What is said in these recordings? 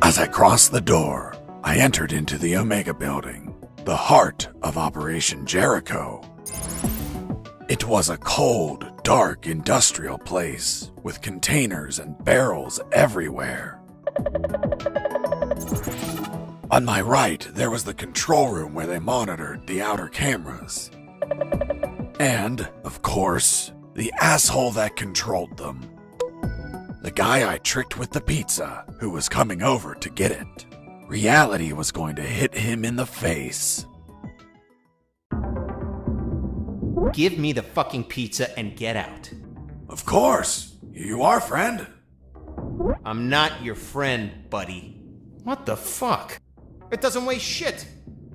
As I crossed the door, I entered into the Omega building, the heart of Operation Jericho. It was a cold, dark industrial place with containers and barrels everywhere. On my right, there was the control room where they monitored the outer cameras. And, of course, the asshole that controlled them. The guy I tricked with the pizza, who was coming over to get it. Reality was going to hit him in the face. Give me the fucking pizza and get out. Of course. You are, friend. I'm not your friend, buddy. What the fuck? It doesn't weigh shit.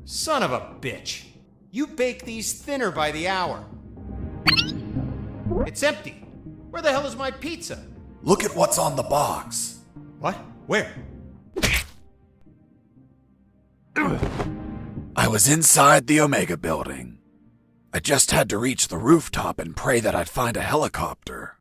Son of a bitch. You bake these thinner by the hour. It's empty. Where the hell is my pizza? Look at what's on the box. What? Where? I was inside the Omega building. I just had to reach the rooftop and pray that I'd find a helicopter.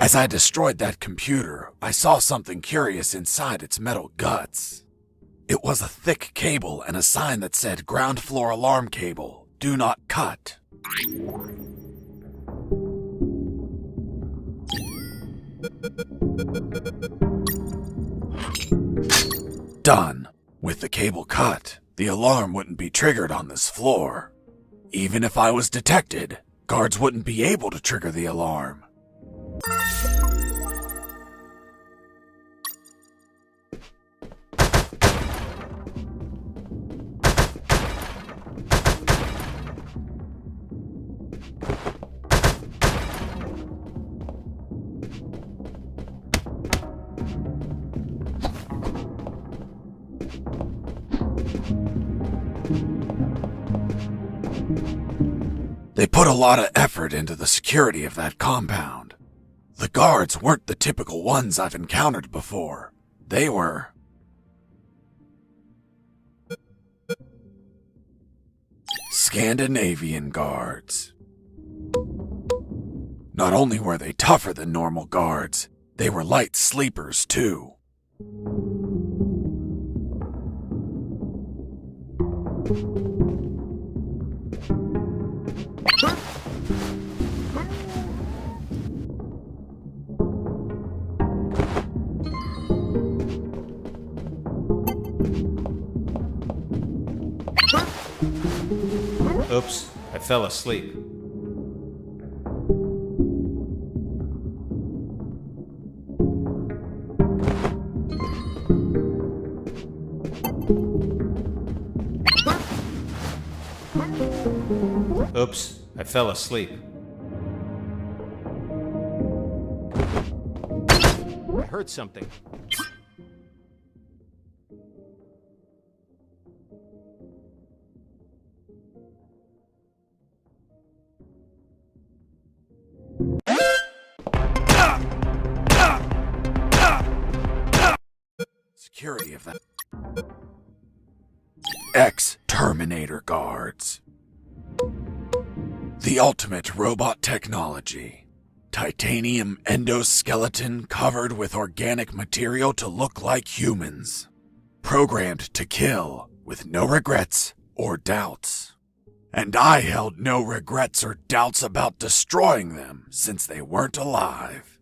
As I destroyed that computer, I saw something curious inside its metal guts. It was a thick cable and a sign that said ground floor alarm cable, do not cut. Done. With the cable cut, the alarm wouldn't be triggered on this floor. Even if I was detected, guards wouldn't be able to trigger the alarm. They put a lot of effort into the security of that compound. The guards weren't the typical ones I've encountered before. They were Scandinavian guards. Not only were they tougher than normal guards, they were light sleepers too. Oops, I fell asleep. Oops, I fell asleep. I heard something. Security of that. Ex-Terminator guards. The ultimate robot technology. Titanium endoskeleton covered with organic material to look like humans. Programmed to kill with no regrets or doubts. And I held no regrets or doubts about destroying them since they weren't alive.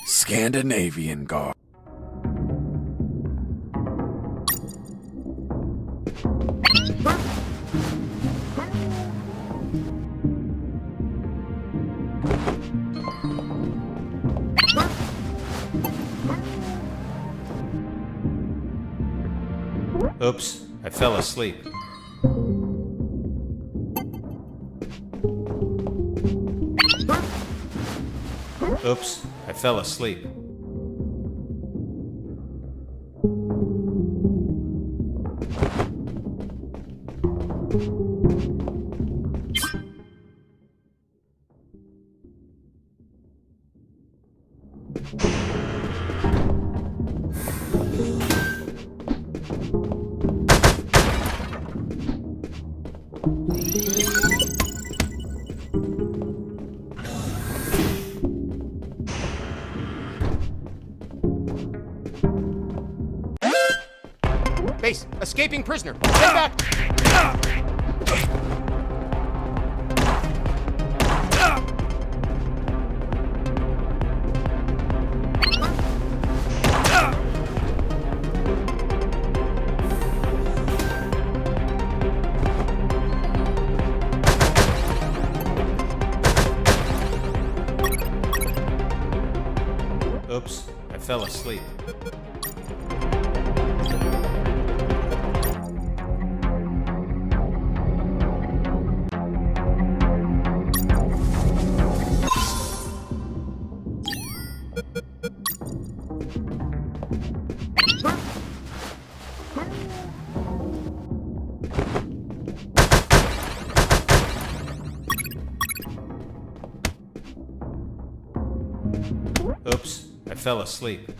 Scandinavian guard. Oops, I fell asleep. Oops, I fell asleep. Base, escaping prisoner. Stand back. Oops, I fell asleep. Oops, I fell asleep.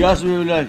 Хуя себе, блядь.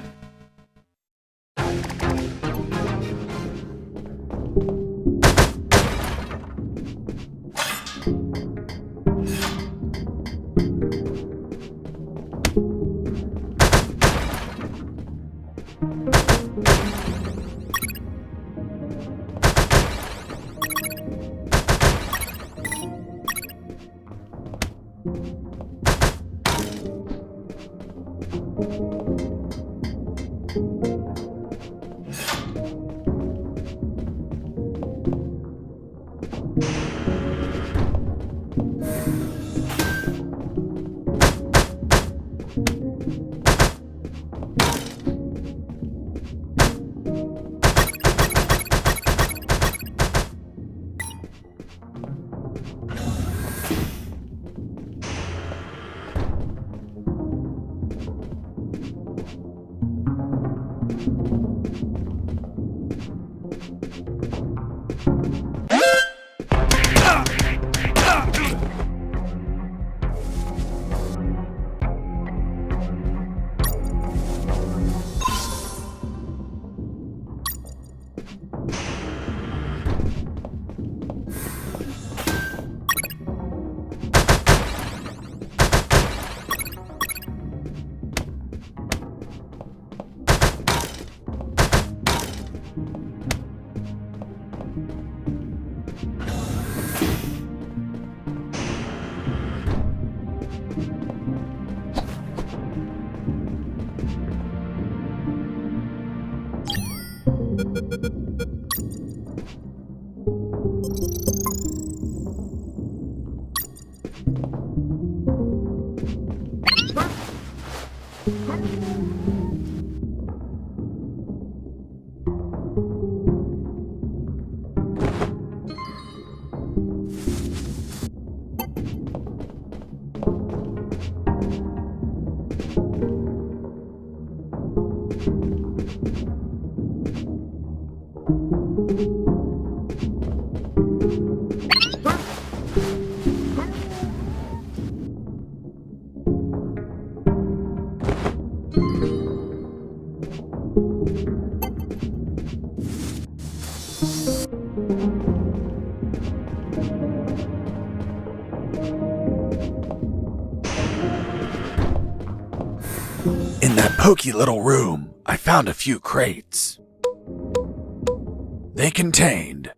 In that pokey little room, I found a few crates. They contained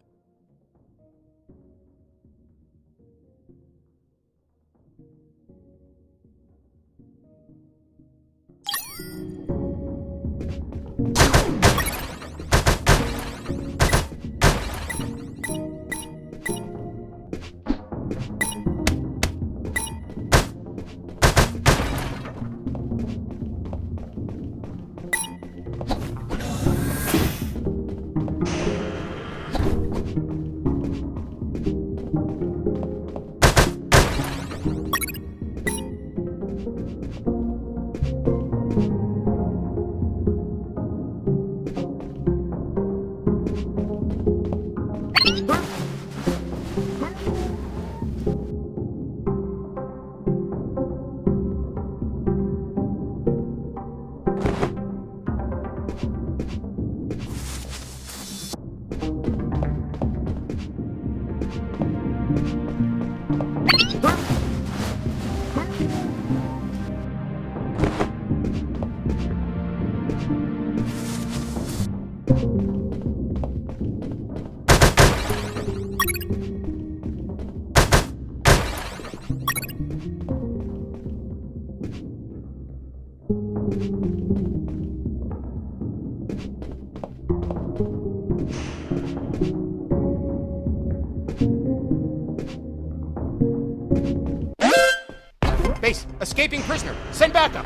Base, escaping prisoner. Send backup.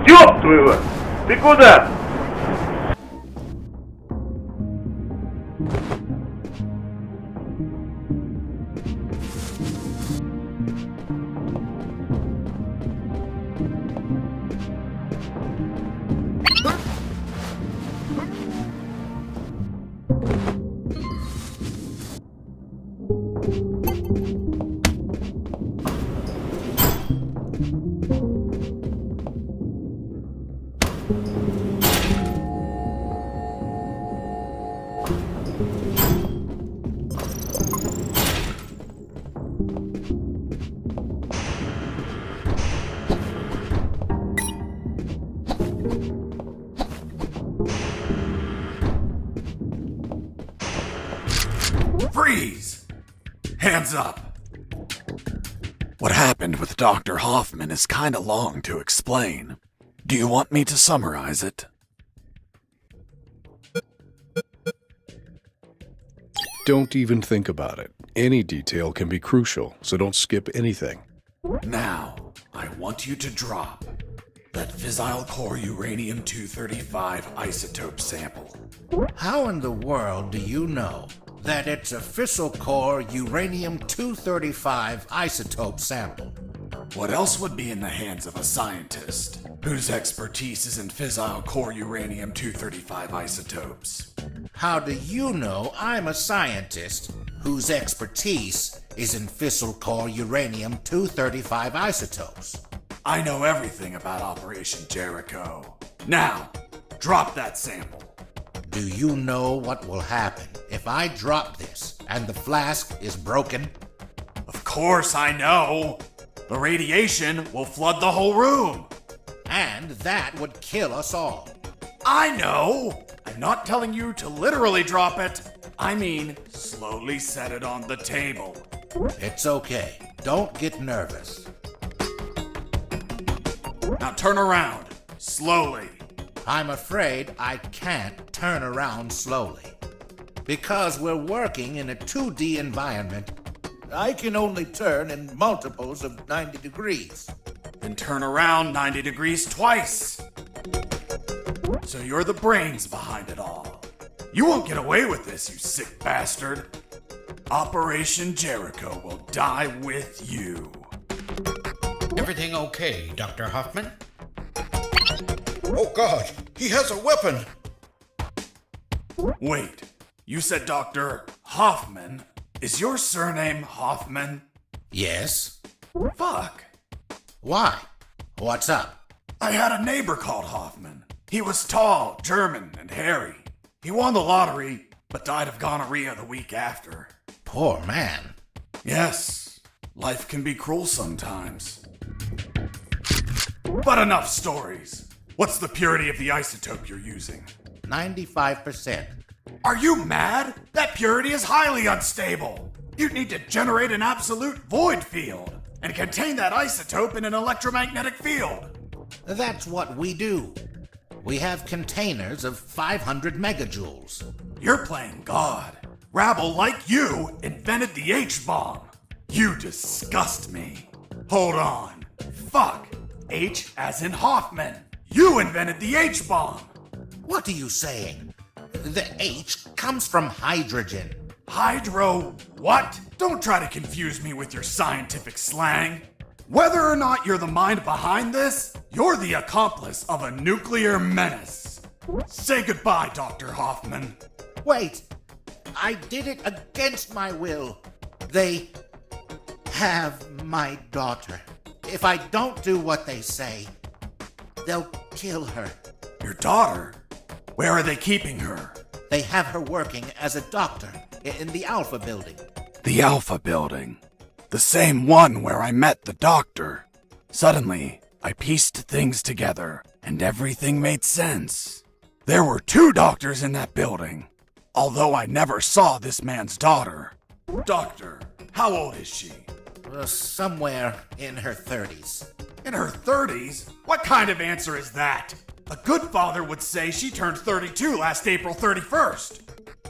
Ёб твою! Ты куда? Freeze! Hands up! What happened with Dr. Hoffman is kinda long to explain. Do you want me to summarize it? Don't even think about it. Any detail can be crucial, so don't skip anything. Now, I want you to drop that fissile core uranium-235 isotope sample. How in the world do you know that it's a fissile core uranium-235 isotope sample? What else would be in the hands of a scientist whose expertise is in fissile core uranium-235 isotopes? How do you know I'm a scientist whose expertise is in fissile core uranium-235 isotopes? I know everything about Operation Jericho. Now, drop that sample. Do you know what will happen if I drop this and the flask is broken? Of course I know. The radiation will flood the whole room. And that would kill us all. I know. I'm not telling you to literally drop it. I mean, slowly set it on the table. It's okay. Don't get nervous. Now turn around. Slowly. I'm afraid I can't turn around slowly. Because we're working in a 2D environment, I can only turn in multiples of 90 degrees. Then turn around 90 degrees twice. So you're the brains behind it all. You won't get away with this, you sick bastard. Operation Jericho will die with you. Everything okay, Dr. Hoffman? Oh God, he has a weapon! Wait, you said Dr. Hoffman? Is your surname Hoffman? Yes? Fuck. Why? What's up? I had a neighbor called Hoffman. He was tall, German, and hairy. He won the lottery, but died of gonorrhea the week after. Poor man. Yes, life can be cruel sometimes. But enough stories. What's the purity of the isotope you're using? 95%. Are you mad? That purity is highly unstable. You'd need to generate an absolute void field and contain that isotope in an electromagnetic field. That's what we do. We have containers of 500 megajoules. You're playing God. Rabble like you invented the H-bomb. You disgust me. Hold on. Fuck. H as in Hoffman. You invented the H-bomb. What are you saying? The H comes from hydrogen. Hydro what? Don't try to confuse me with your scientific slang. Whether or not you're the mind behind this, you're the accomplice of a nuclear menace. Say goodbye, Dr. Hoffman. Wait! I did it against my will. They have my daughter. If I don't do what they say, they'll kill her. Your daughter? Where are they keeping her? They have her working as a doctor in the Alpha building. The Alpha building. The same one where I met the doctor. Suddenly, I pieced things together, and everything made sense. There were 2 doctors in that building, although I never saw this man's daughter. Doctor, how old is she? Somewhere in her 30s. In her 30s? What kind of answer is that? A good father would say she turned 32 last April 31st.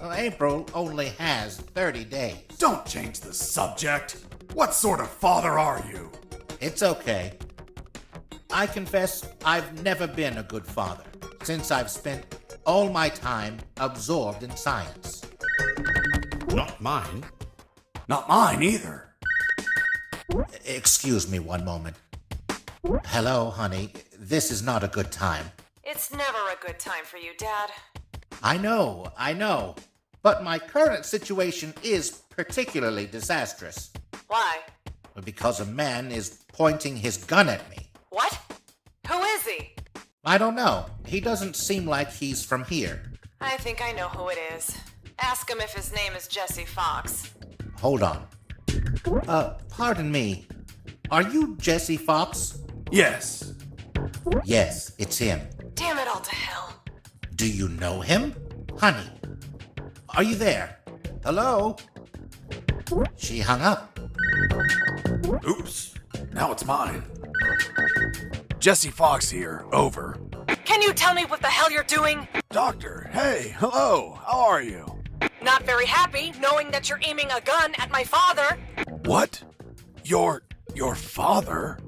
Well, April only has 30 days. Don't change the subject. What sort of father are you? It's okay. I confess I've never been a good father, since I've spent all my time absorbed in science. Not mine. Not mine either. Excuse me one moment. Hello, honey. This is not a good time. It's never a good time for you, Dad. I know. But my current situation is particularly disastrous. Why? Because a man is pointing his gun at me. What? Who is he? I don't know. He doesn't seem like he's from here. I think I know who it is. Ask him if his name is Jesse Fox. Hold on. Pardon me. Are you Jesse Fox? Yes. Yes, it's him. Damn it all to hell. Do you know him? Honey, are you there? Hello? She hung up. Oops. Now it's mine. Jesse Fox here. Over. Can you tell me what the hell you're doing? Doctor, hey, hello. How are you? Not very happy knowing that you're aiming a gun at my father. What? Your father?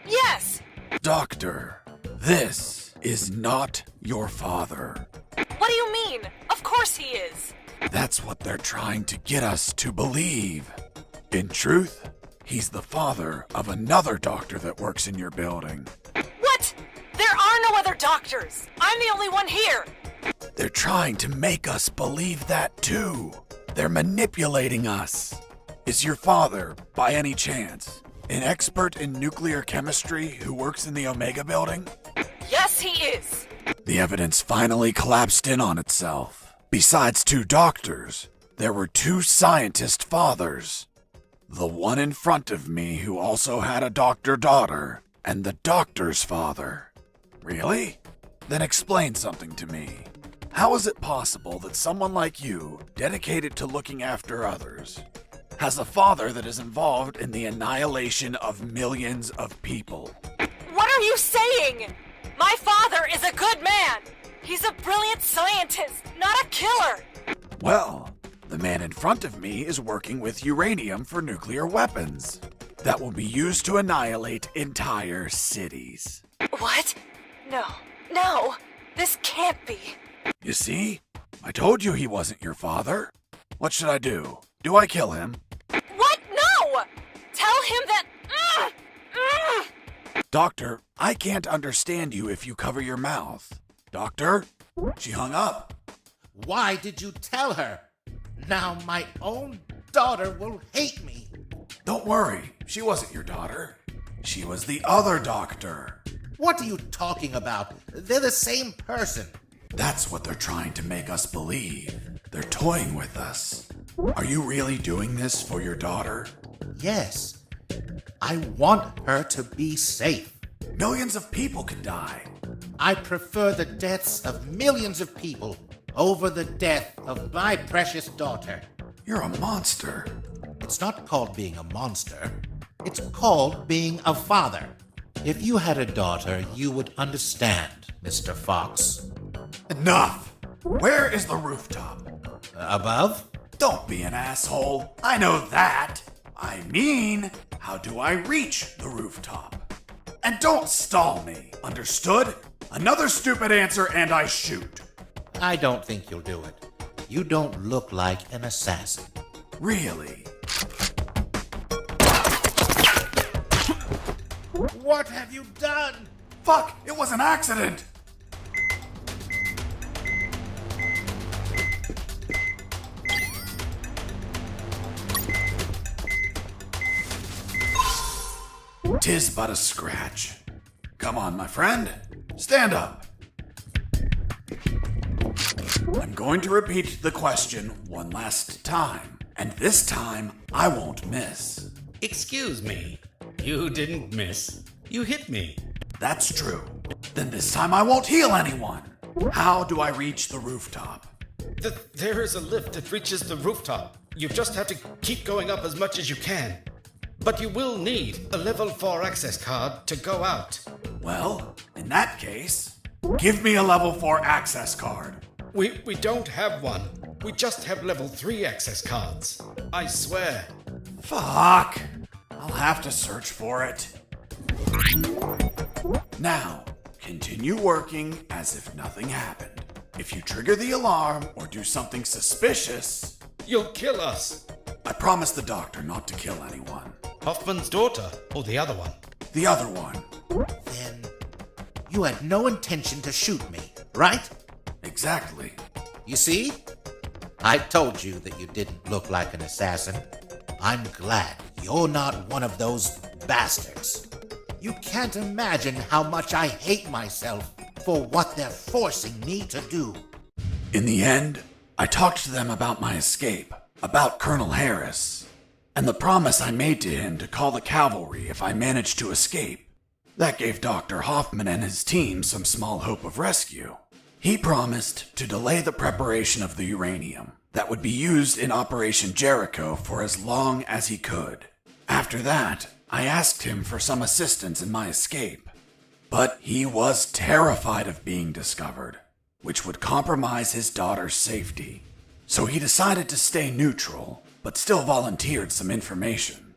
Yes. Doctor, this is not your father. What do you mean? Of course he is. That's what they're trying to get us to believe. In truth, he's the father of another doctor that works in your building. What? There are no other doctors. I'm the only one here. They're trying to make us believe that too. They're manipulating us. Is your father, by any chance, an expert in nuclear chemistry who works in the Omega building? Yes, he is. The evidence finally collapsed in on itself. Besides 2 doctors, there were 2 scientist fathers. The one in front of me who also had a doctor daughter, and the doctor's father. Really? Then explain something to me. How is it possible that someone like you, dedicated to looking after others, has a father that is involved in the annihilation of millions of people? What are you saying? My father is a good man. He's a brilliant scientist, not a killer. Well, The man in front of me is working with uranium for nuclear weapons that will be used to annihilate entire cities. What? No. No! This can't be. You see? I told you he wasn't your father. What should I do? Do I kill him? What? No! Tell him that. Doctor, I can't understand you if you cover your mouth. Doctor? She hung up. Why did you tell her? Now my own daughter will hate me. Don't worry, she wasn't your daughter. She was the other doctor. What are you talking about? They're the same person. That's what they're trying to make us believe. They're toying with us. Are you really doing this for your daughter? Yes. I want her to be safe. Millions of people could die. I prefer the deaths of millions of people over the death of my precious daughter. You're a monster. It's not called being a monster. It's called being a father. If you had a daughter, you would understand, Mr. Fox. Enough! Where is the rooftop? Above? Don't be an asshole. I know that. I mean, how do I reach the rooftop? And don't stall me, understood? Another stupid answer and I shoot. I don't think you'll do it. You don't look like an assassin. Really? What have you done? Fuck, it was an accident! Tis but a scratch. Come on, my friend. Stand up. I'm going to repeat the question one last time. And this time, I won't miss. Excuse me. You didn't miss. You hit me. That's true. Then this time I won't heal anyone. How do I reach the rooftop? There is a lift that reaches the rooftop. You just have to keep going up as much as you can. But you will need a level 4 access card to go out. Well, in that case, give me a level 4 access card. We don't have one. We just have level 3 access cards. I swear. Fuck. I'll have to search for it. Now, continue working as if nothing happened. If you trigger the alarm or do something suspicious, You'll kill us. I promise the doctor not to kill anyone. Hoffman's daughter, or the other one? The other one. Then you had no intention to shoot me, right? Exactly. You see? I told you that you didn't look like an assassin. I'm glad you're not one of those bastards. You can't imagine how much I hate myself for what they're forcing me to do. In the end, I talked to them about my escape, about Colonel Harris, and the promise I made to him to call the cavalry if I managed to escape. That gave Dr. Hoffman and his team some small hope of rescue. He promised to delay the preparation of the uranium that would be used in Operation Jericho for as long as he could. After that, I asked him for some assistance in my escape. But he was terrified of being discovered, which would compromise his daughter's safety. So he decided to stay neutral, but still volunteered some information.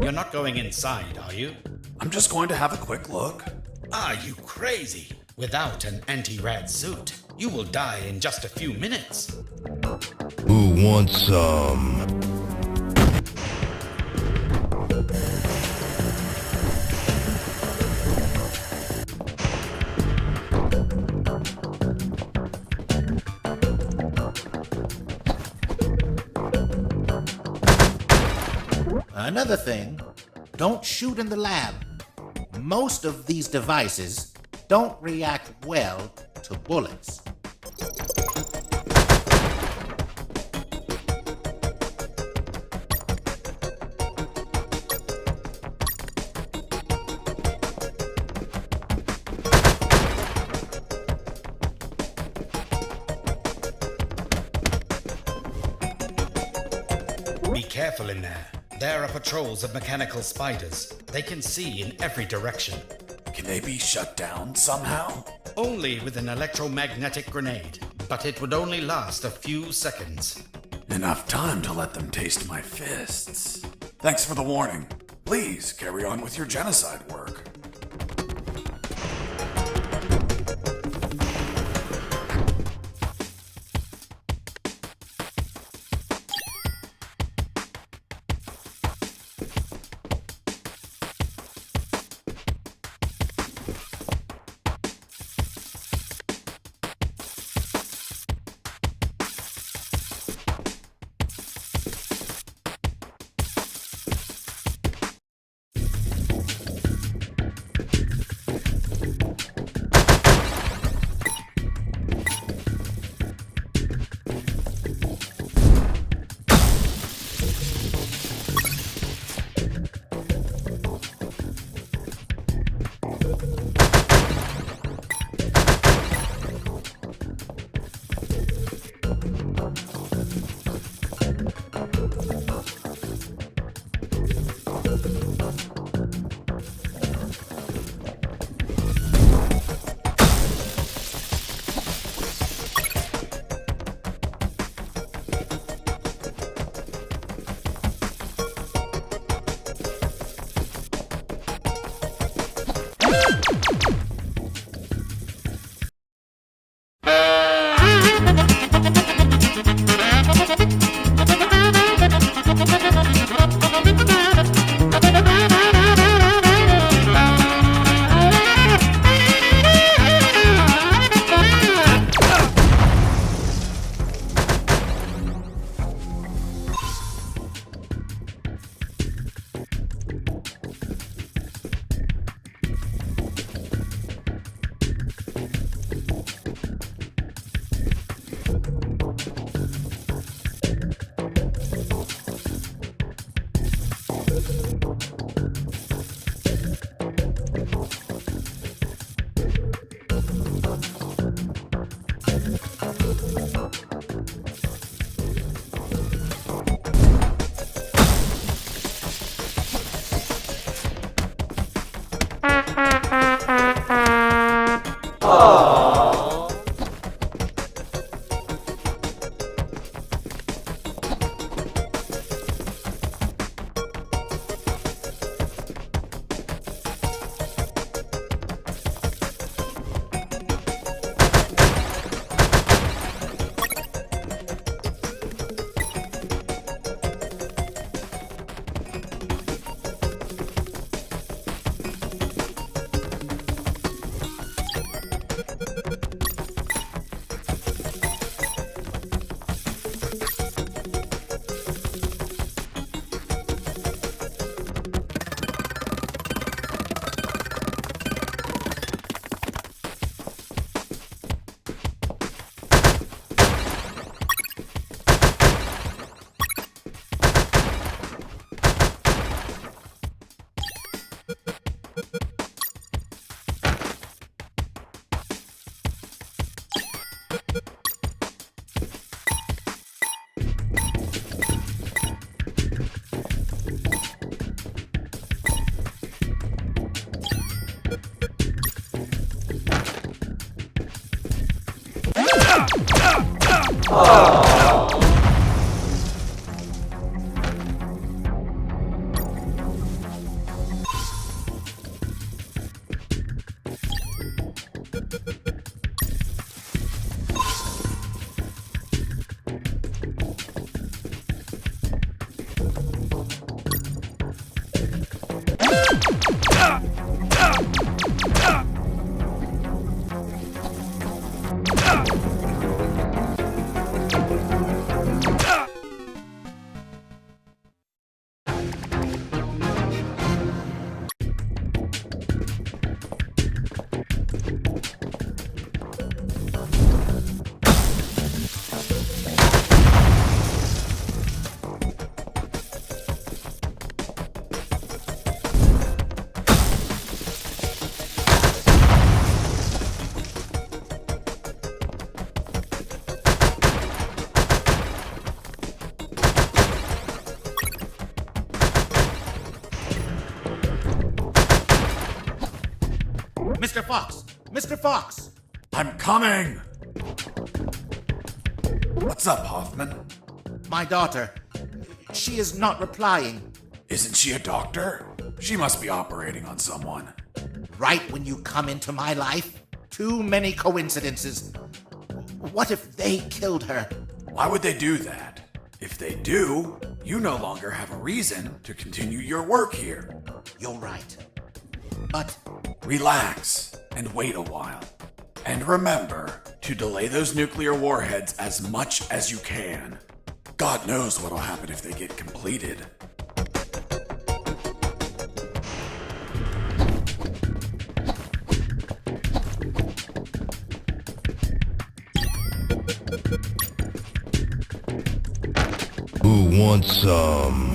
You're not going inside, are you? I'm just going to have a quick look. Are you crazy? Without an anti-rad suit, you will die in just a few minutes. Who wants some? Another thing, don't shoot in the lab. Most of these devices don't react well to bullets. Be careful in there. There are patrols of mechanical spiders. They can see in every direction. Can they be shut down somehow? Only with an electromagnetic grenade, but it would only last a few seconds. Enough time to let them taste my fists. Thanks for the warning. Please carry on with your genocide work. Fox! Mr. Fox! I'm coming! What's up, Hoffman? My daughter. She is not replying. Isn't she a doctor? She must be operating on someone. Right when you come into my life? Too many coincidences. What if they killed her? Why would they do that? If they do, you no longer have a reason to continue your work here. You're right. But Relax and wait a while. And remember to delay those nuclear warheads as much as you can. God knows what'll happen if they get completed. Who wants some?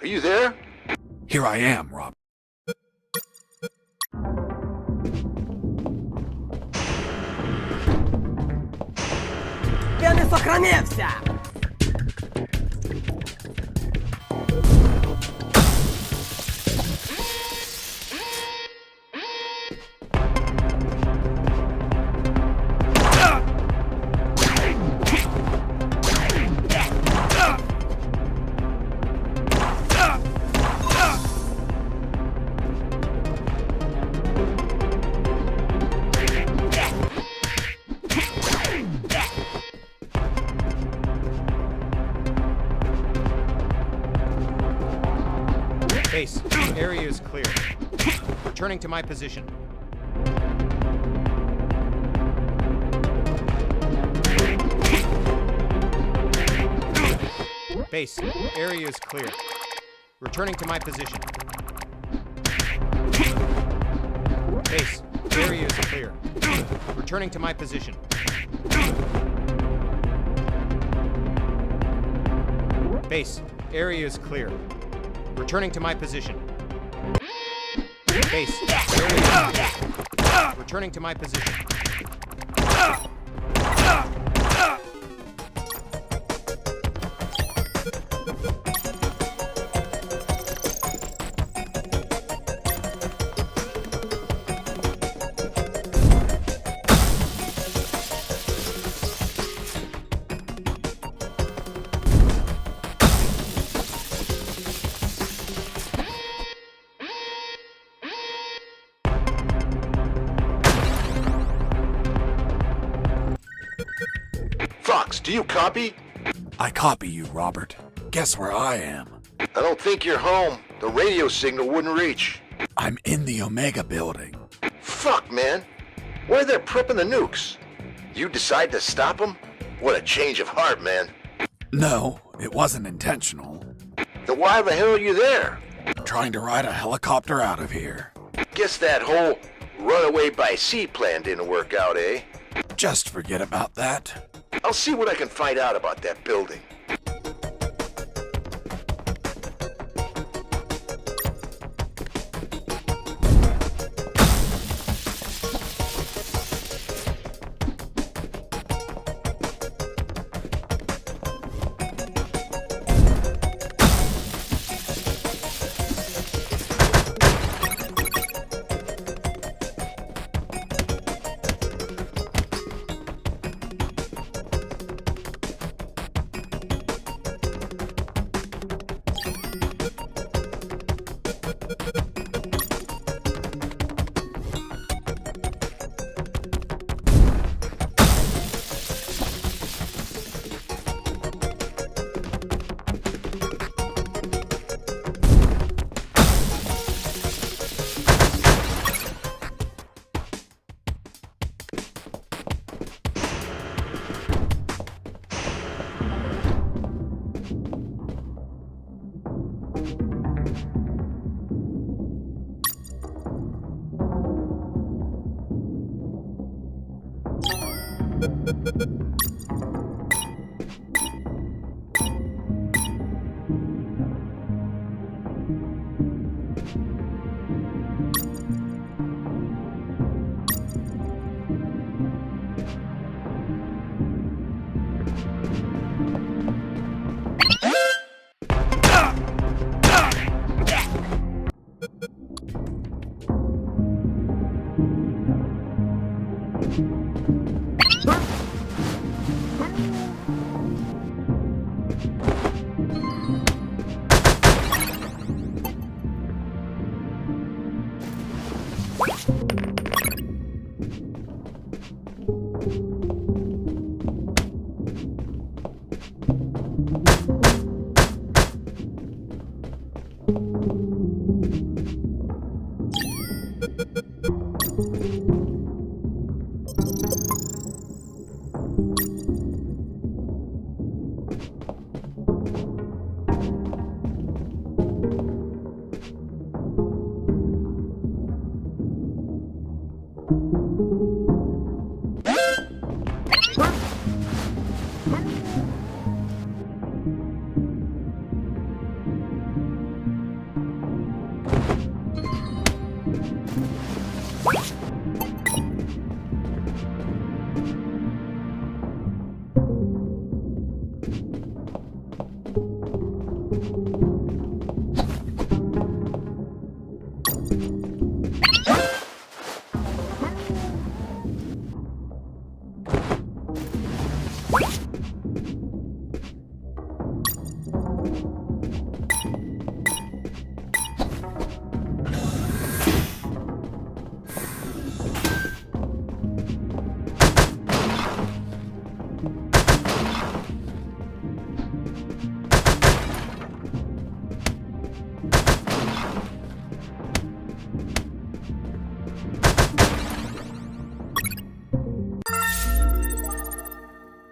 Are you there? Here I am, Rob. Я не сохранився! Base, area is clear. Returning to my position. Base, area is clear. Returning to my position. Base, area is clear. Returning to my position. Base, area is clear. Returning to my position. Base, area is clear. Returning to my position. Fox, do you copy? I copy you, Robert. Guess where I am? I don't think you're home. The radio signal wouldn't reach. I'm in the Omega building. Fuck, man. Where they're prepping the nukes? You decide to stop them? What a change of heart, man. No, it wasn't intentional. Then why the hell are you there? Trying to ride a helicopter out of here. Guess that whole runaway by sea plan didn't work out, eh? Just forget about that. I'll see what I can find out about that building.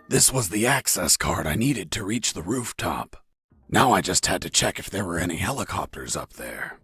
This was the access card I needed to reach the rooftop. Now I just had to check if there were any helicopters up there.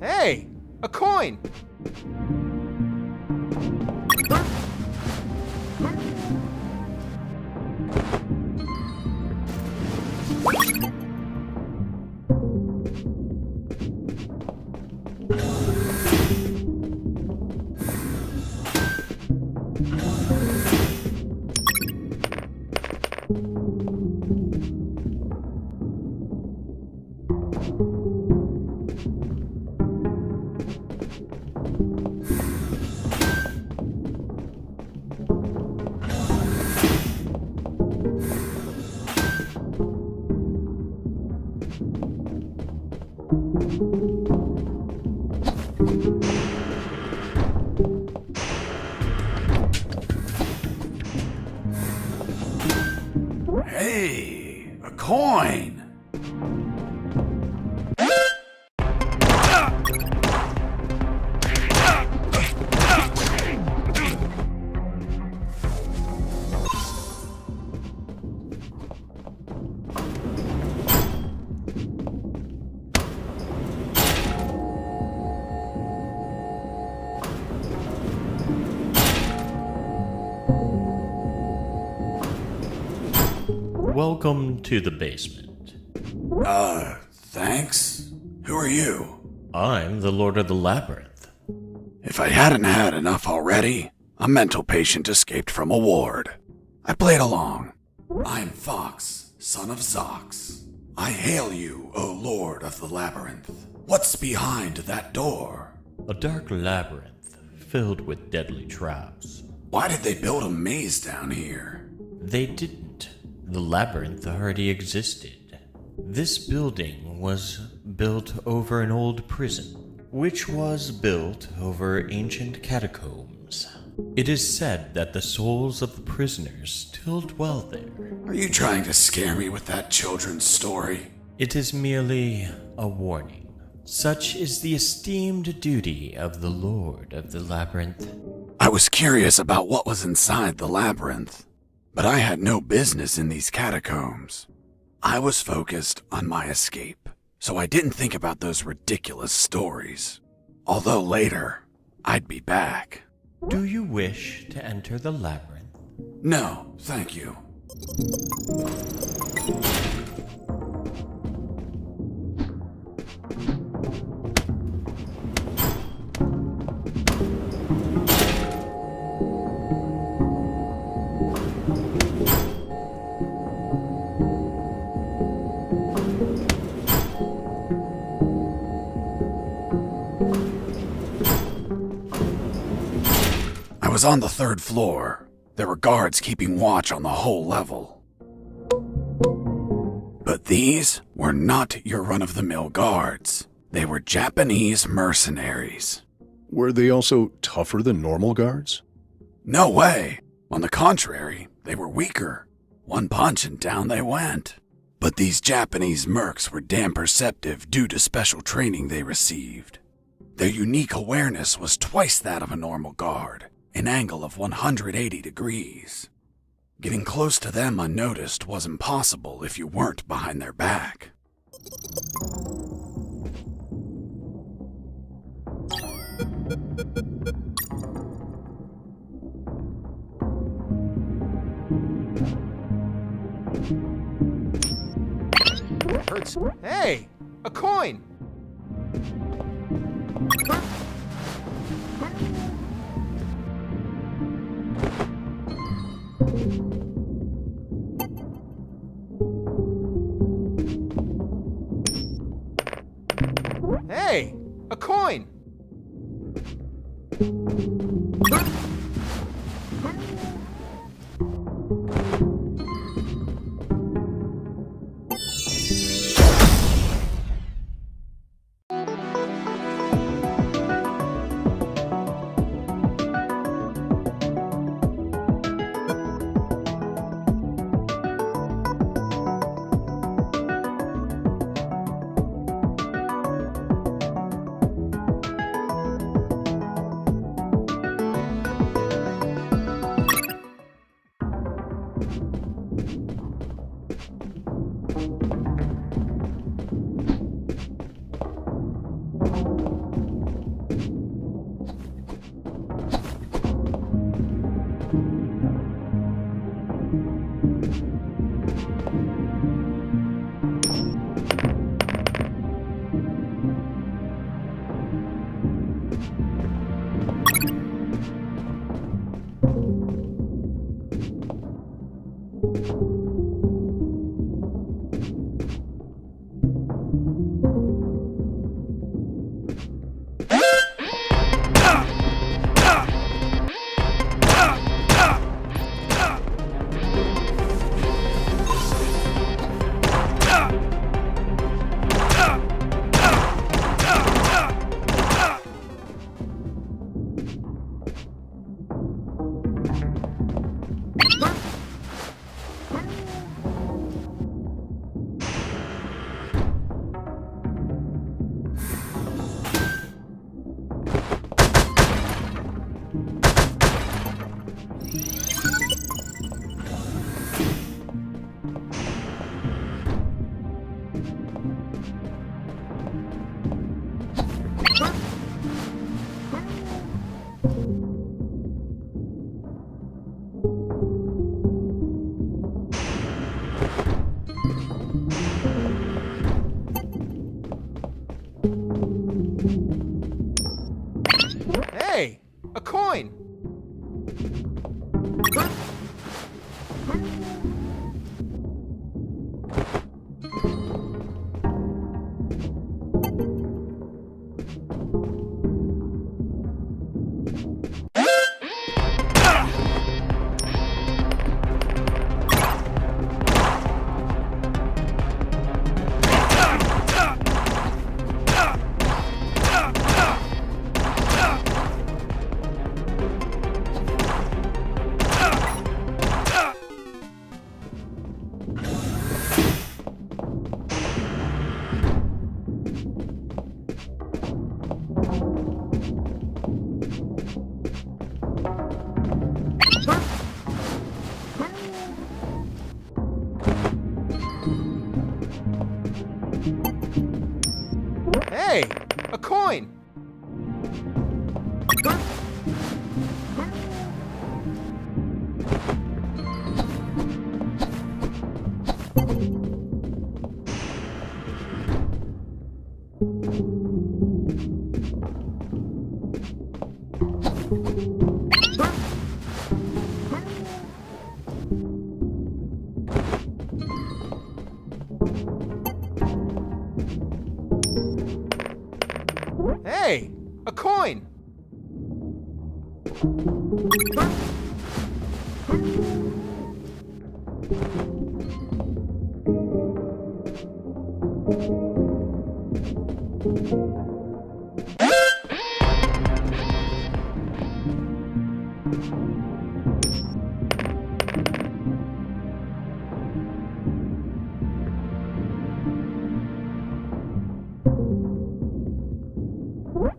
Hey! A coin! Hey, a coin! Welcome to the basement. Thanks? Who are you? I'm the Lord of the Labyrinth. If I hadn't had enough already, a mental patient escaped from a ward. I played along. I'm Fox, son of Zox. I hail you, O Lord of the Labyrinth. What's behind that door? A dark labyrinth filled with deadly traps. Why did they build a maze down here? They didn't. The labyrinth already existed. This building was built over an old prison, which was built over ancient catacombs. It is said that the souls of the prisoners still dwell there. Are you trying to scare me with that children's story? It is merely a warning. Such is the esteemed duty of the Lord of the Labyrinth. I was curious about what was inside the labyrinth, but I had no business in these catacombs. I was focused on my escape, so I didn't think about those ridiculous stories. Although later, I'd be back. Do you wish to enter the labyrinth? No, thank you. I was on the 3rd floor. There were guards keeping watch on the whole level. But these were not your run-of-the-mill guards. They were Japanese mercenaries. Were they also tougher than normal guards? No way. On the contrary, they were weaker. One punch and down they went. But these Japanese mercs were damn perceptive due to special training they received. Their unique awareness was twice that of a normal guard, an angle of 180 degrees. Getting close to them unnoticed wasn't possible if you weren't behind their back. Hurts. Hey, a coin. Hey, a coin. Hey, a coin. Hey, a coin. Hey, a coin.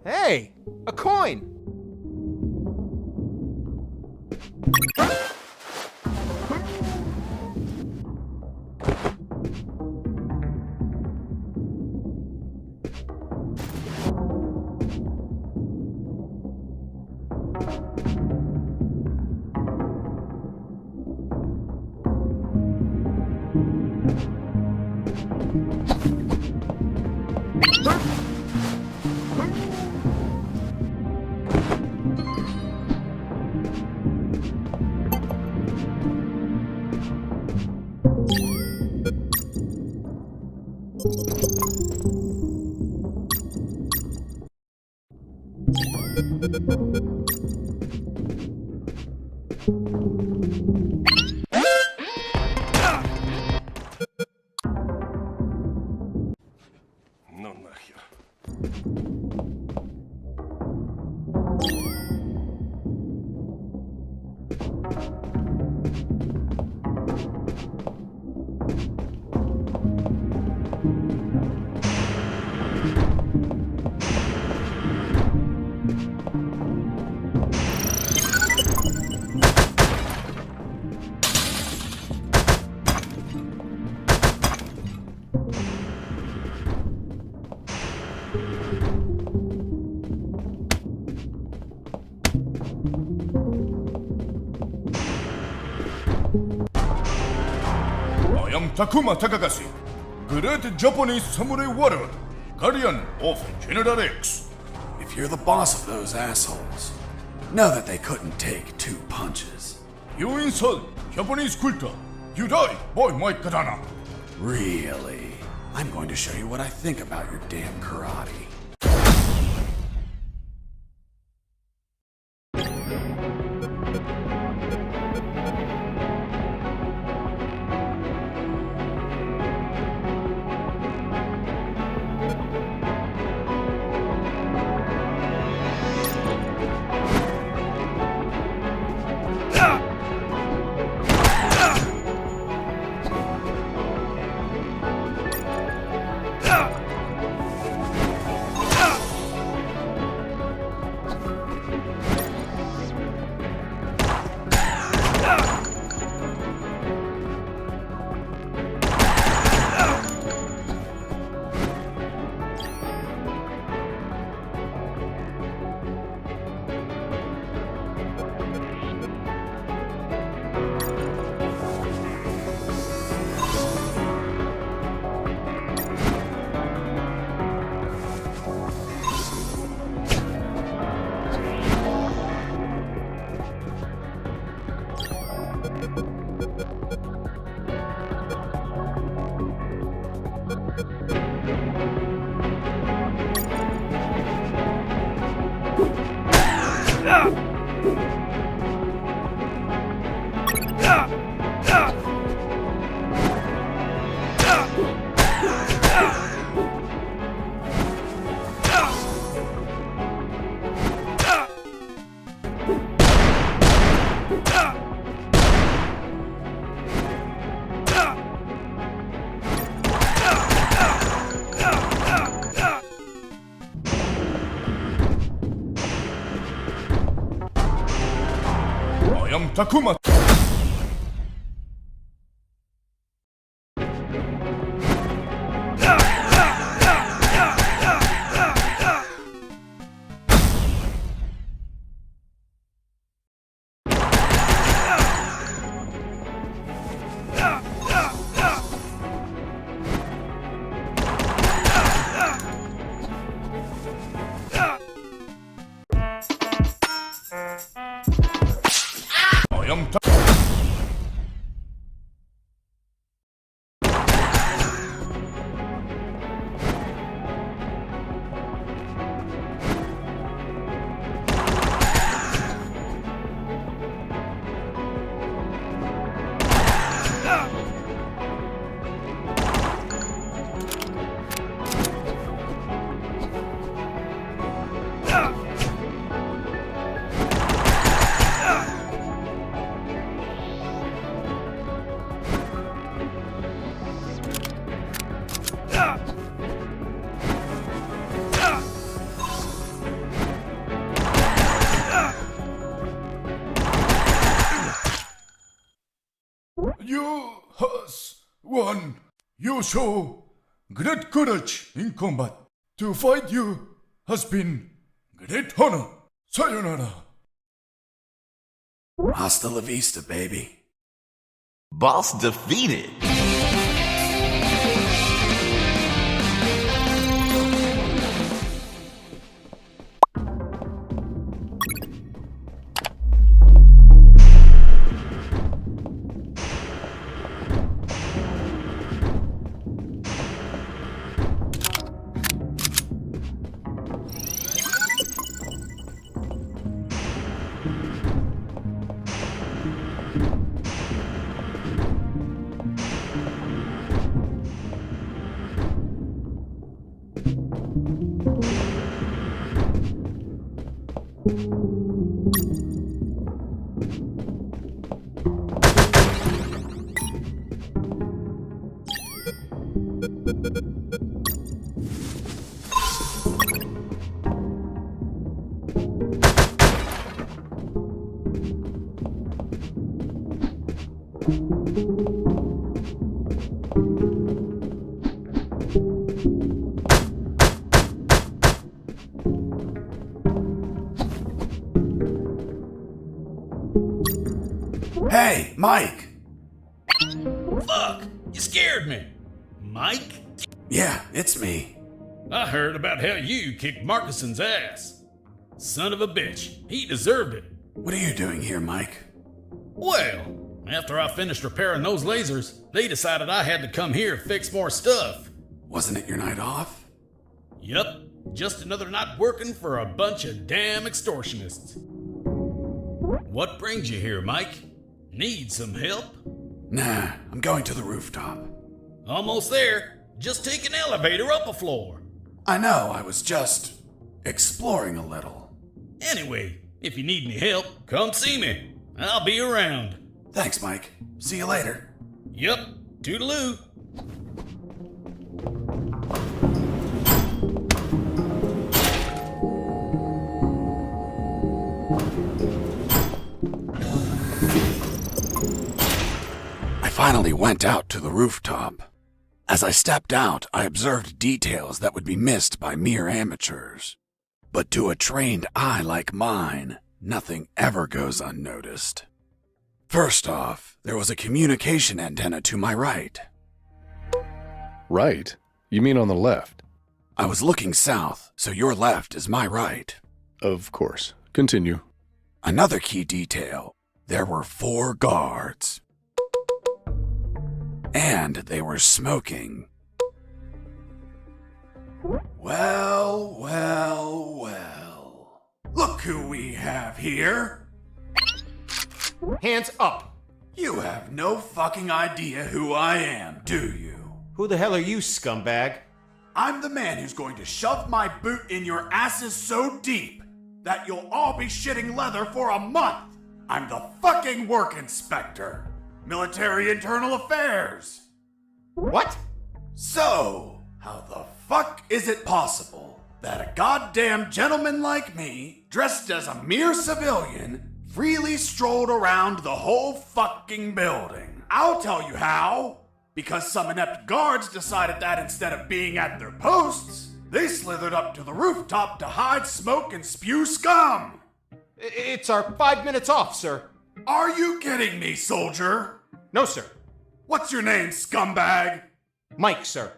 Hey, a coin. Ну нахер. I am Takuma Takagashi, Great Japanese Samurai Warrior, Guardian of General X. If you're the boss of those assholes, know that they couldn't take 2 punches. You insult Japanese culture. You die by my katana. Really? I'm going to show you what I think about your damn karate. I am Takuma. You has won. You show great courage in combat. To fight you has been great honor. Sayonara. Hasta la vista, baby. Boss defeated. Hey, Mike! Fuck! You scared me! Mike? Yeah, it's me. I heard about how you kicked Marcuson's ass. Son of a bitch. He deserved it. What are you doing here, Mike? Well, after I finished repairing those lasers, they decided I had to come here to fix more stuff. Wasn't it your night off? Yup, just another night working for a bunch of damn extortionists. What brings you here, Mike? Need some help? Nah, I'm going to the rooftop. Almost there. Just take an elevator up a floor. I know, I was just exploring a little. Anyway, if you need any help, come see me. I'll be around. Thanks, Mike. See you later. Yup, toodaloo. I finally went out to the rooftop. As I stepped out, I observed details that would be missed by mere amateurs. But to a trained eye like mine, nothing ever goes unnoticed. First off, there was a communication antenna to my right. Right? You mean on the left? I was looking south, so your left is my right. Of course. Continue. Another key detail. There were 4 guards. And they were smoking. Well, well, well. Look who we have here. Hands up! You have no fucking idea who I am, do you? Who the hell are you, scumbag? I'm the man who's going to shove my boot in your asses so deep that you'll all be shitting leather for a month. I'm the fucking work inspector. Military Internal Affairs. What? So, how the fuck is it possible that a goddamn gentleman like me, dressed as a mere civilian, freely strolled around the whole fucking building? I'll tell you how. Because some inept guards decided that instead of being at their posts, they slithered up to the rooftop to hide, smoke, and spew scum. It's our 5 minutes off, sir. Are you kidding me, soldier? No, sir. What's your name, scumbag? Mike, sir.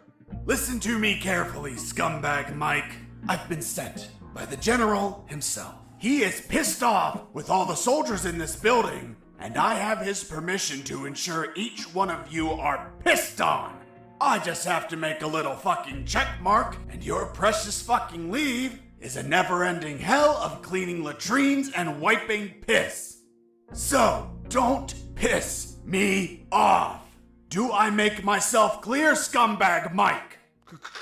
Listen to me carefully, scumbag Mike. I've been sent by the general himself. He is pissed off with all the soldiers in this building, and I have his permission to ensure each one of you are pissed on. I just have to make a little fucking check mark, and your precious fucking leave is a never-ending hell of cleaning latrines and wiping piss. So, don't piss me off. Do I make myself clear, scumbag Mike?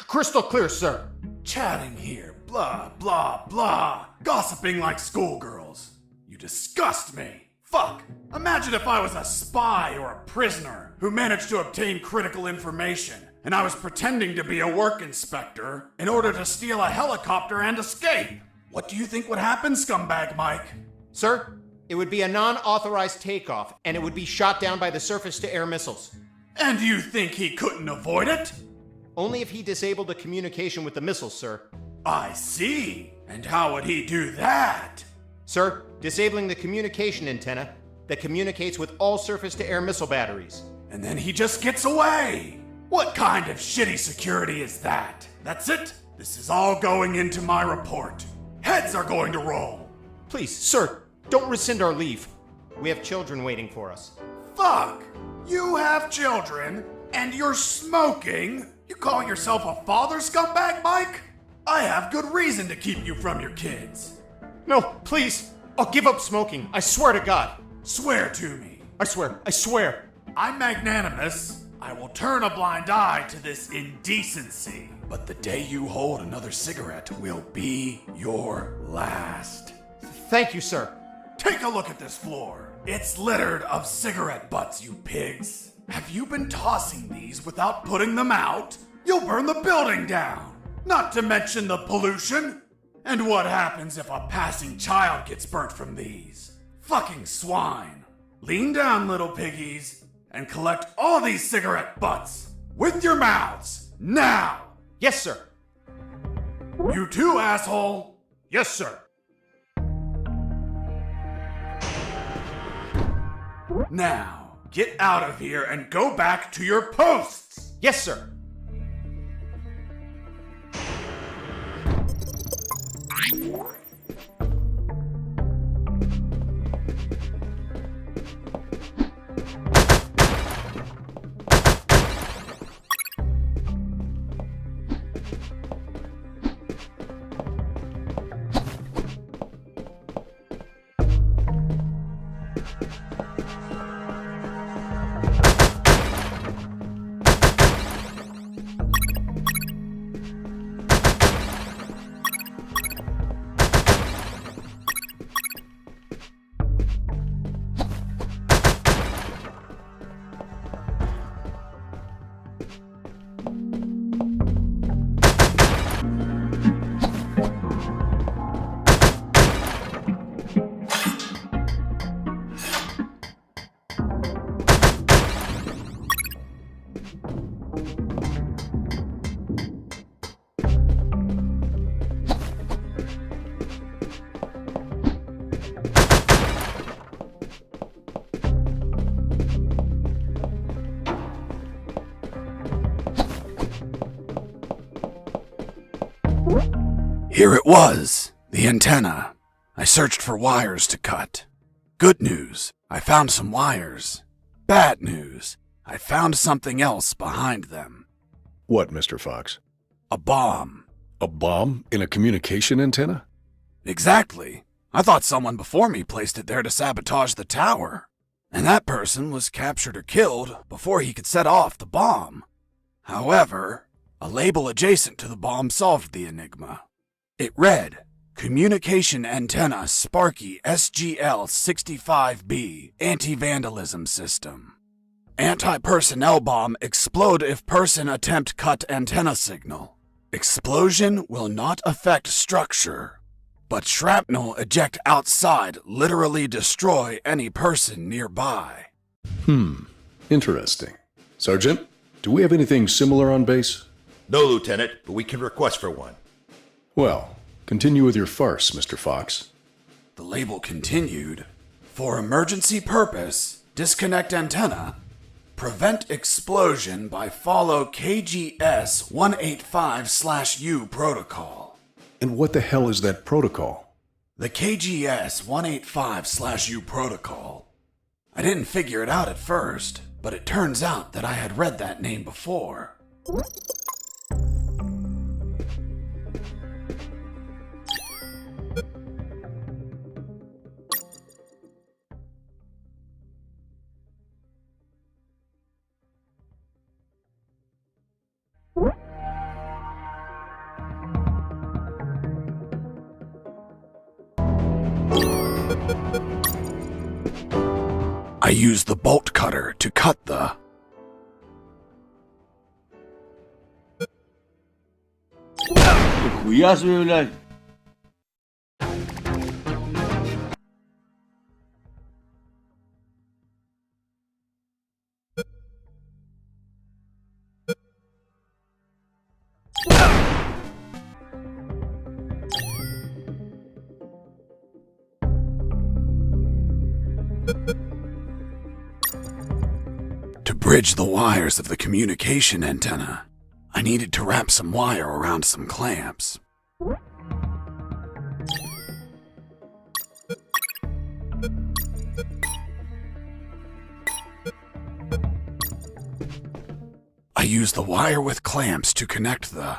Crystal clear, sir. Chatting here, blah, blah, blah. Gossiping like schoolgirls. You disgust me. Fuck. Imagine if I was a spy or a prisoner who managed to obtain critical information, and I was pretending to be a work inspector in order to steal a helicopter and escape. What do you think would happen, scumbag Mike? Sir, it would be a non-authorized takeoff, and it would be shot down by the surface-to-air missiles. And you think he couldn't avoid it? Only if he disabled the communication with the missiles, sir. I see. And how would he do that? Sir, disabling the communication antenna that communicates with all surface-to-air missile batteries. And then he just gets away. What kind of shitty security is that? That's it? This is all going into my report. Heads are going to roll. Please, sir, don't rescind our leave. We have children waiting for us. Fuck! You have children, and you're smoking? You calling yourself a father, scumbag, Mike? I have good reason to keep you from your kids. No, please. I'll give up smoking. I swear to God. Swear to me. I swear. I'm magnanimous. I will turn a blind eye to this indecency. But the day you hold another cigarette will be your last. Thank you, sir. Take a look at this floor. It's littered of cigarette butts, you pigs. Have you been tossing these without putting them out? You'll burn the building down. Not to mention the pollution. And what happens if a passing child gets burnt from these? Fucking swine. Lean down, little piggies, and collect all these cigarette butts. With your mouths. Now. Yes, sir. You too, asshole. Yes, sir. Now, get out of here and go back to your posts! Yes, sir. Here it was, the antenna. I searched for wires to cut. Good news, I found some wires. Bad news, I found something else behind them. What, Mr. Fox? A bomb. A bomb in a communication antenna? Exactly. I thought someone before me placed it there to sabotage the tower. And that person was captured or killed before he could set off the bomb. However, a label adjacent to the bomb solved the enigma. It read, Communication Antenna Sparky SGL-65B Anti-Vandalism System. Anti-personnel bomb explode if person attempt cut antenna signal. Explosion will not affect structure, but shrapnel eject outside literally destroy any person nearby. Interesting. Sergeant, do we have anything similar on base? No, Lieutenant, but we can request for one. Well, continue with your farce, Mr. Fox. The label continued, For emergency purpose, disconnect antenna. Prevent explosion by follow KGS 185/U protocol. And what the hell is that protocol? The KGS 185/U protocol. I didn't figure it out at first, but it turns out that I had read that name before. I used the bolt cutter to cut the... Хуя себе, блядь. To bridge the wires of the communication antenna, I needed to wrap some wire around some clamps. I used the wire with clamps to connect the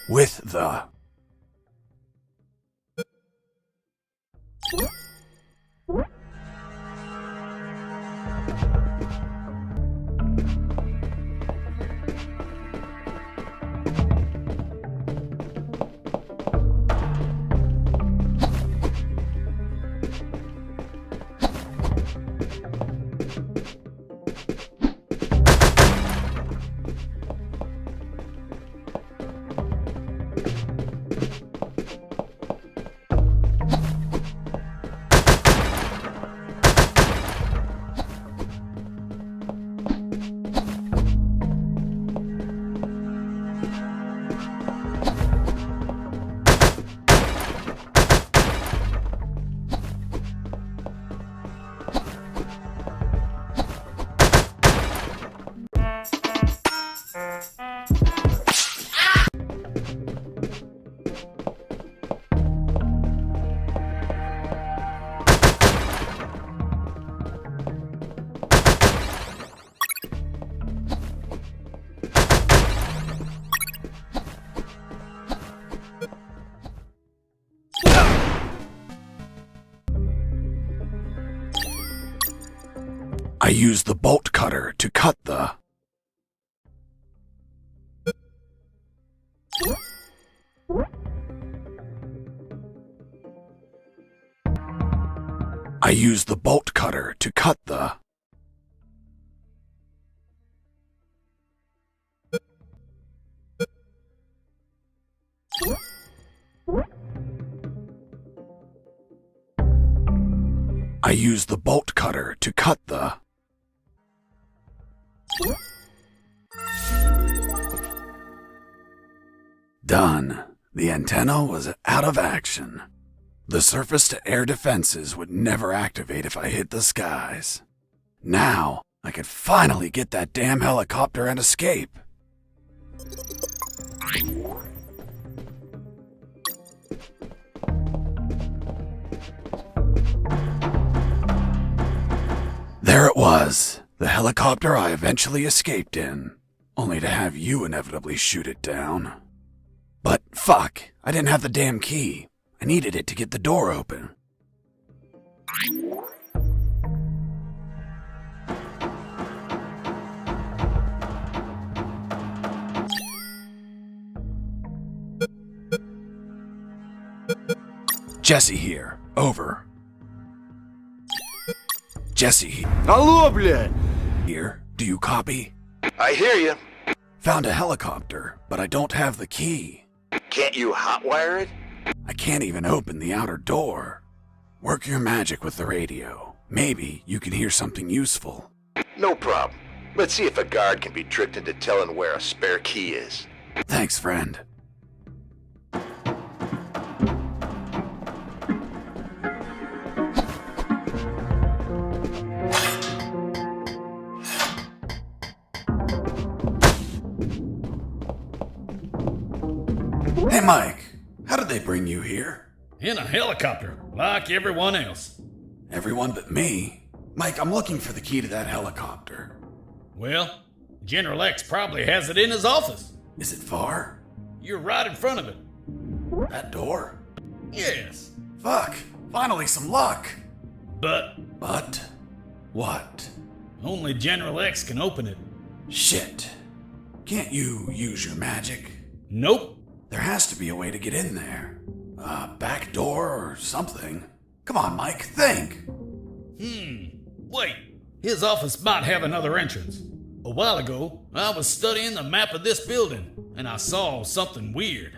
with the I used the bolt cutter to cut the I used the bolt cutter to cut the I used the bolt cutter to cut the Done. The antenna was out of action. The surface-to-air defenses would never activate if I hit the skies. Now, I could finally get that damn helicopter and escape. There it was, the helicopter I eventually escaped in, only to have you inevitably shoot it down. But fuck, I didn't have the damn key. I needed it to get the door open. Jesse here, over. Jesse. Алло, бля! Here, do you copy? I hear you. Found a helicopter, but I don't have the key. Can't you hotwire it? I can't even open the outer door. Work your magic with the radio. Maybe you can hear something useful. No problem. Let's see if a guard can be tricked into telling where a spare key is. Thanks, friend. Hey, Mike. How did they bring you here? In a helicopter, like everyone else. Everyone but me. Mike, I'm looking for the key to that helicopter. Well, General X probably has it in his office. Is it far? You're right in front of it. That door? Yes. Fuck. Finally some luck. But what? Only General X can open it. Shit. Can't you use your magic? Nope. There has to be a way to get in there. A back door or something. Come on, Mike, think. Wait. His office might have another entrance. A while ago, I was studying the map of this building, and I saw something weird.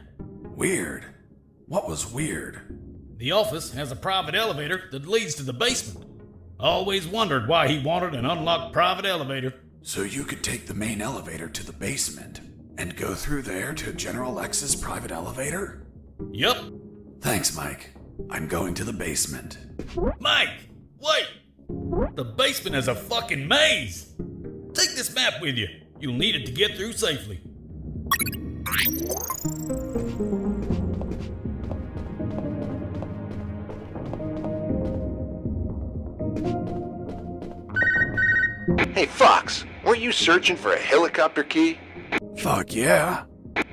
Weird? What was weird? The office has a private elevator that leads to the basement. Always wondered why he wanted an unlocked private elevator. So you could take the main elevator to the basement and go through there to General X's private elevator? Yup. Thanks, Mike. I'm going to the basement. Mike, wait! The basement is a fucking maze! Take this map with you. You'll need it to get through safely. Hey, Fox, weren't you searching for a helicopter key? Fuck yeah.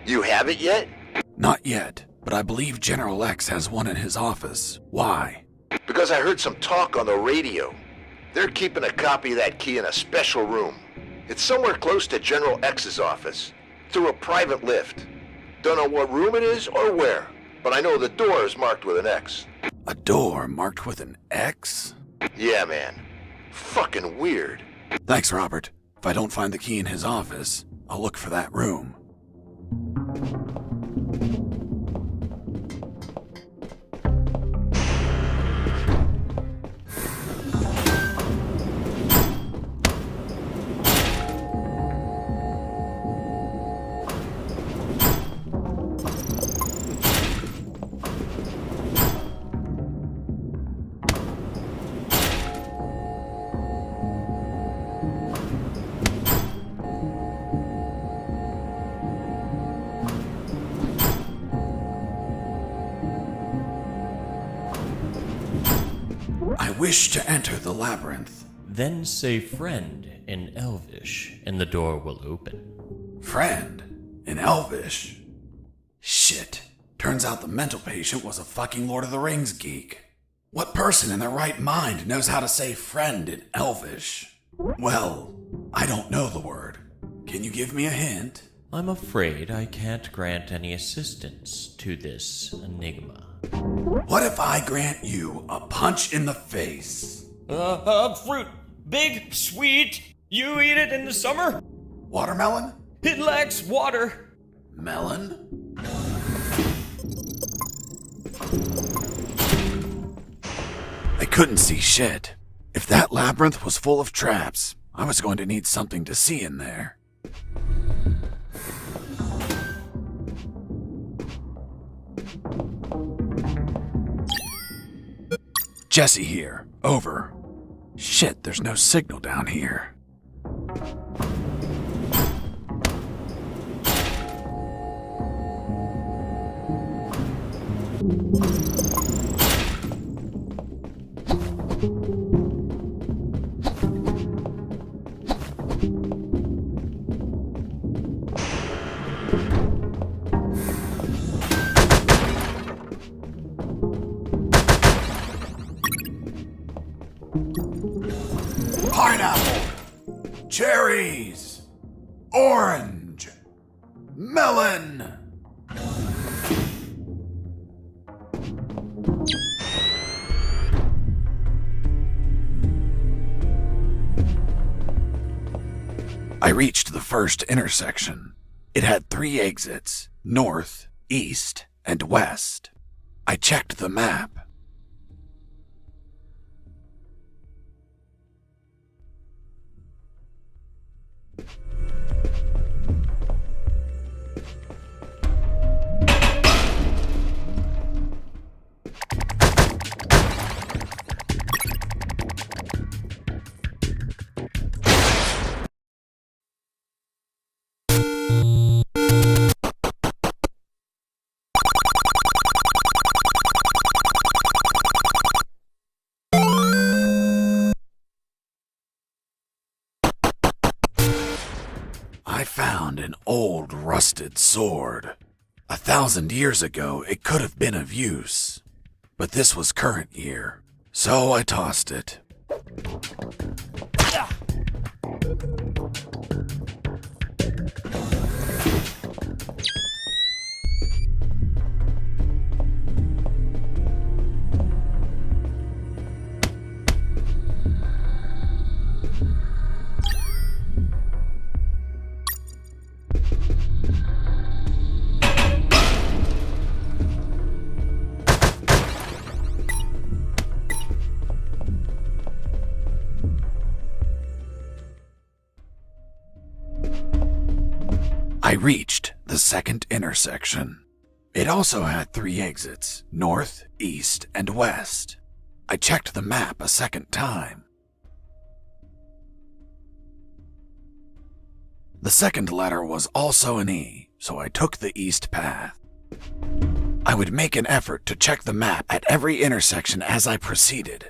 You have it yet? Not yet, but I believe General X has one in his office. Why? Because I heard some talk on the radio. They're keeping a copy of that key in a special room. It's somewhere close to General X's office, through a private lift. Don't know what room it is or where, but I know the door is marked with an X. A door marked with an X? Yeah, man. Fucking weird. Thanks, Robert. If I don't find the key in his office, I'll look for that room. I wish to enter the labyrinth. Then say friend in Elvish, and the door will open. Friend? In Elvish? Shit. Turns out the mental patient was a fucking Lord of the Rings geek. What person in their right mind knows how to say friend in Elvish? Well, I don't know the word. Can you give me a hint? I'm afraid I can't grant any assistance to this enigma. What if I grant you a punch in the face? Fruit. Big, sweet. You eat it in the summer? Watermelon? It lacks water. Melon? I couldn't see shit. If that labyrinth was full of traps, I was going to need something to see in there. Jesse here. Over. Shit, there's no signal down here. Pineapple, cherries, orange, melon. I reached the first intersection. It had 3 exits, north, east, and west. I checked the map. I found an old rusted sword. 1,000 years ago, it could have been of use. But this was current year, so I tossed it. I reached the second intersection. It also had 3 exits, north, east, and west. I checked the map a second time. The second letter was also an E, so I took the east path. I would make an effort to check the map at every intersection as I proceeded.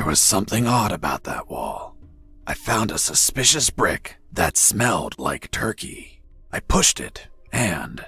was something odd about that wall. I found a suspicious brick that smelled like turkey. I pushed it, and